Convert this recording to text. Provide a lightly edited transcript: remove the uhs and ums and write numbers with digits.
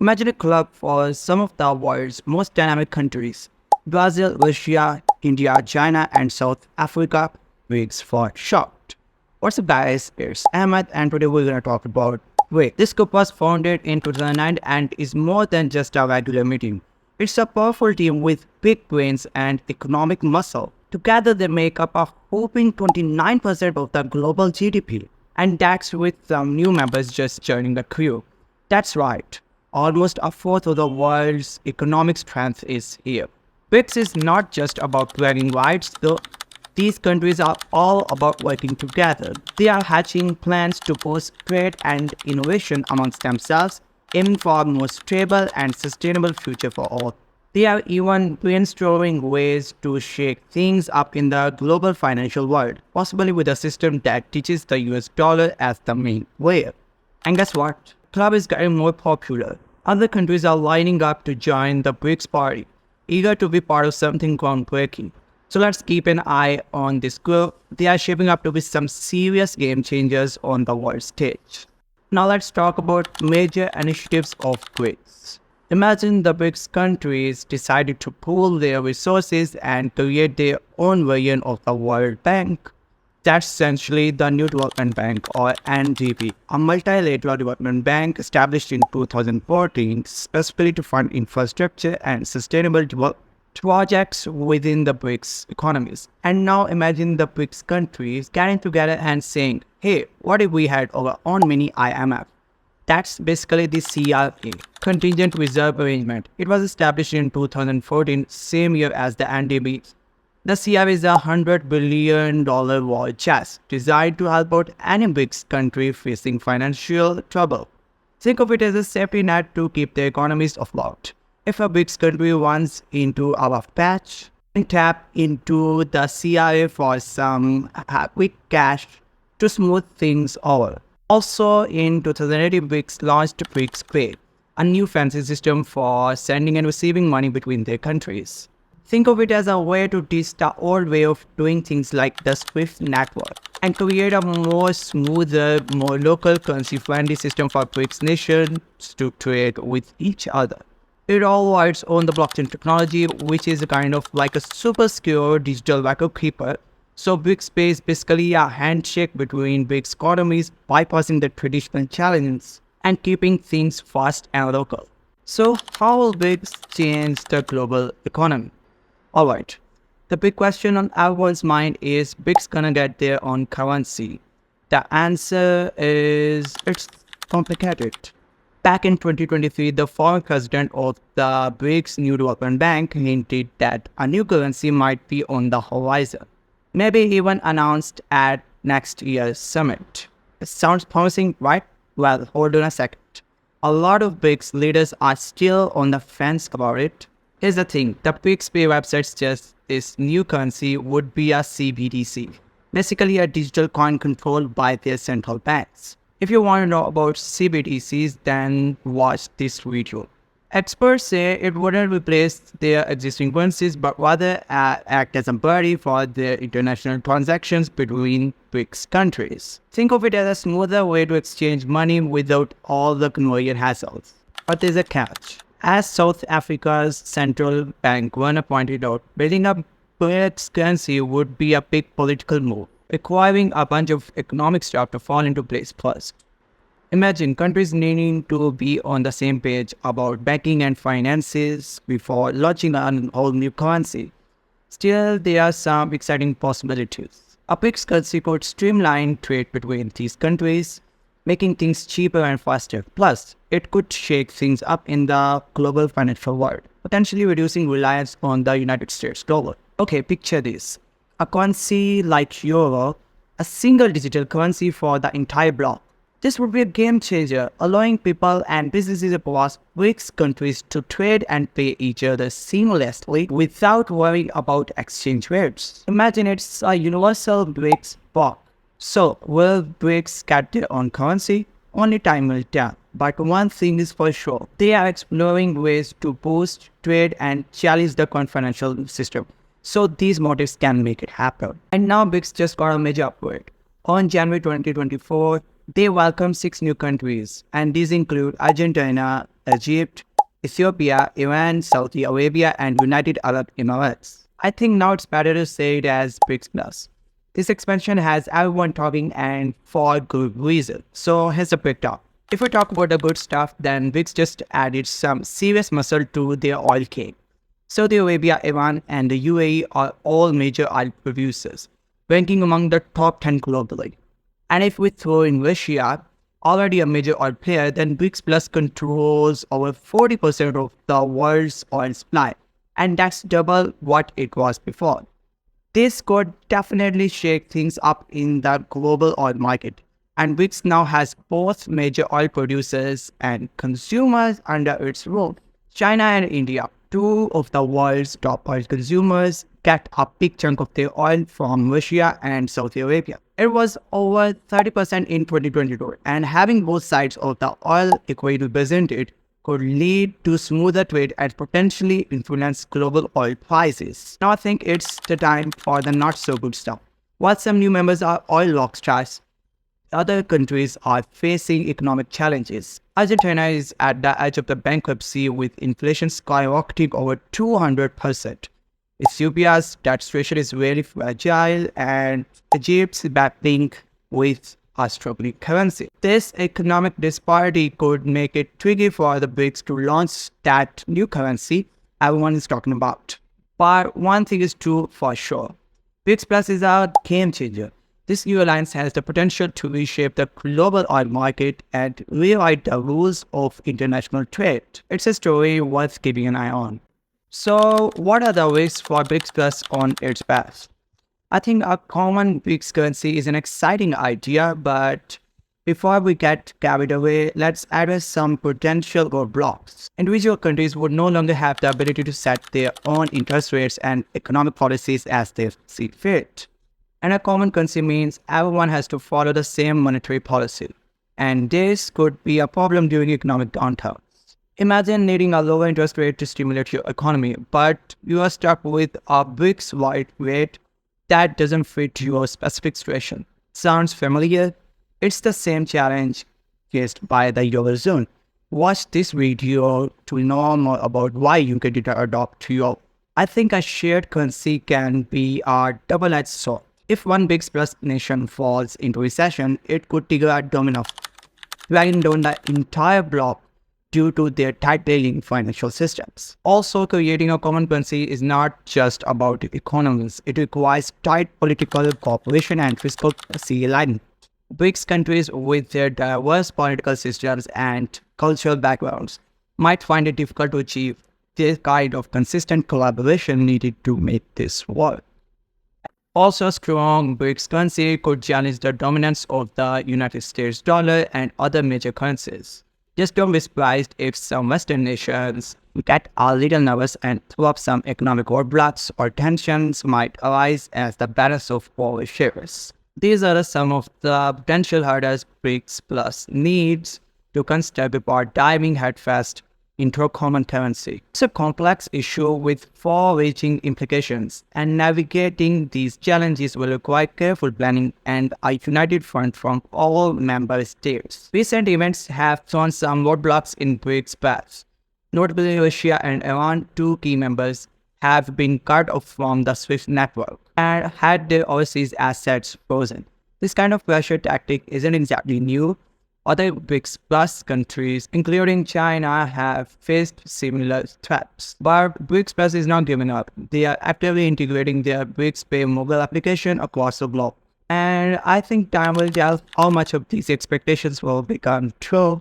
Imagine a club for some of the world's most dynamic countries: Brazil, Russia, India, China, and South Africa, BRICS for short. What's up, guys? It's Ahmed, and today we're going to talk about BRICS. This group was founded in 2009 and is more than just a regular meeting. It's a powerful team with big brains and economic muscle. Together, they make up a whopping 29% of the global GDP, and that's with some new members just joining the crew. That's right. Almost a fourth of the world's economic strength is here. BRICS is not just about bragging rights, though. These countries are all about working together. They are hatching plans to boost trade and innovation amongst themselves, aiming for a more stable and sustainable future for all. They are even brainstorming ways to shake things up in the global financial world, possibly with a system that teaches the US dollar as the main way. And guess what? Club is getting more popular. Other countries are lining up to join the BRICS party, eager to be part of something groundbreaking. So let's keep an eye on this group. They are shaping up to be some serious game changers on the world stage. Now let's talk about major initiatives of BRICS. Imagine the BRICS countries decided to pool their resources and create their own version of the World Bank. That's essentially the New Development Bank, or NDB, a multilateral development bank established in 2014 specifically to fund infrastructure and sustainable development projects within the BRICS economies. And now imagine the BRICS countries getting together and saying, hey, what if we had our own mini IMF? That's basically the CRA, Contingent Reserve Arrangement. It was established in 2014, same year as the NDB. The CRA is a $100 billion war chest designed to help out any BRICS country facing financial trouble. Think of it as a safety net to keep the economies afloat. If a BRICS country runs into a rough patch, we can tap into the CRA for some quick cash to smooth things over. Also, in 2018, BRICS launched BRICS Pay, a new fancy system for sending and receiving money between their countries. Think of it as a way to ditch the old way of doing things like the SWIFT network and create a more smoother, more local currency-friendly system for BRICS nations to trade with each other. It all rides on the blockchain technology, which is kind of like a super secure digital record keeper. So BRICS Pay is basically a handshake between BRICS economies, bypassing the traditional challenges and keeping things fast and local. So how will BRICS change the global economy? Alright, the big question on everyone's mind is BRICS gonna get their own currency? The answer is it's complicated. Back in 2023, the former president of the BRICS New Development Bank hinted that a new currency might be on the horizon, maybe even announced at next year's summit. It sounds promising, right? Well, hold on a second. A lot of BRICS leaders are still on the fence about it. Here's the thing, the BRICS Pay website suggests this new currency would be a CBDC, basically a digital coin controlled by their central banks. If you want to know about CBDCs, then watch this video. Experts say it wouldn't replace their existing currencies, but rather act as a body for their international transactions between BRICS countries. Think of it as a smoother way to exchange money without all the conversion hassles. But there's a catch. As South Africa's central bank governor pointed out, building up BRICS currency would be a big political move, requiring a bunch of economic stuff to fall into place first. Imagine countries needing to be on the same page about banking and finances before launching a whole new currency. Still, there are some exciting possibilities. A BRICS currency could streamline trade between these countries, making things cheaper and faster. Plus, it could shake things up in the global financial world, potentially reducing reliance on the United States dollar. Okay, picture this. A currency like Euro, a single digital currency for the entire bloc. This would be a game changer, allowing people and businesses across BRICS countries to trade and pay each other seamlessly without worrying about exchange rates. Imagine it's a universal BRICS bloc. So, will BRICS get their own currency? Only time will tell. But one thing is for sure, they are exploring ways to boost trade and challenge the current financial system. So these motives can make it happen. And now BRICS just got a major upgrade. On January 2024, they welcomed 6 new countries, and these include Argentina, Egypt, Ethiopia, Iran, Saudi Arabia, and United Arab Emirates. I think now it's better to say it as BRICS Plus. This expansion has everyone talking and for good reason. So here's the breakdown. If we talk about the good stuff, then BRICS just added some serious muscle to their oil game. Saudi Arabia, Iran, and the UAE are all major oil producers, ranking among the top 10 globally. And if we throw in Russia, already a major oil player, then BRICS Plus controls over 40% of the world's oil supply. And that's double what it was before. This could definitely shake things up in the global oil market. And BRICS now has both major oil producers and consumers under its rule. China and India, two of the world's top oil consumers, get a big chunk of their oil from Russia and Saudi Arabia. It was over 30% in 2022, and having both sides of the oil equation presented could lead to smoother trade and potentially influence global oil prices. Now I think it's the time for the not so good stuff. While some new members are oil rock stars, other countries are facing economic challenges. Argentina is at the edge of the bankruptcy with inflation skyrocketing over 200%. Ethiopia's debt situation is very fragile, and Egypt's battling with a struggling currency. This economic disparity could make it tricky for the BRICS to launch that new currency everyone is talking about. But one thing is true for sure. BRICS Plus is a game changer. This new alliance has the potential to reshape the global oil market and rewrite the rules of international trade. It's a story worth keeping an eye on. So, what are the risks for BRICS Plus on its path? I think a common BRICS currency is an exciting idea, but before we get carried away, let's address some potential roadblocks. Individual countries would no longer have the ability to set their own interest rates and economic policies as they see fit. And a common currency means everyone has to follow the same monetary policy. And this could be a problem during economic downturns. Imagine needing a lower interest rate to stimulate your economy, but you are stuck with a BRICS-wide rate that doesn't fit your specific situation. Sounds familiar? It's the same challenge faced by the Eurozone. Watch this video to know more about why you can adopt Euro. I think a shared currency can be a double-edged sword. If one BRICS Plus nation falls into recession, it could trigger a domino, dragging down the entire bloc due to their tightly financial systems. Also, creating a common currency is not just about economies. It requires tight political cooperation and fiscal policy alignment. BRICS countries with their diverse political systems and cultural backgrounds might find it difficult to achieve this kind of consistent collaboration needed to make this work. Also, strong BRICS currency could challenge the dominance of the United States dollar and other major currencies. Just don't be surprised if some Western nations get a little nervous and throw up some economic roadblocks or tensions might arise as the balance of power shifts. These are some of the potential hurdles BRICS Plus needs to consider before diving headfirst into a common currency. It's a complex issue with far-reaching implications, and navigating these challenges will require careful planning and a united front from all member states. Recent events have thrown some roadblocks in BRICS paths. Notably, Russia and Iran, two key members, have been cut off from the SWIFT network and had their overseas assets frozen. This kind of pressure tactic isn't exactly new. Other BRICS Plus countries, including China, have faced similar threats. But BRICS Plus is not giving up. They are actively integrating their BRICS Pay mobile application across the globe. And I think time will tell how much of these expectations will become true.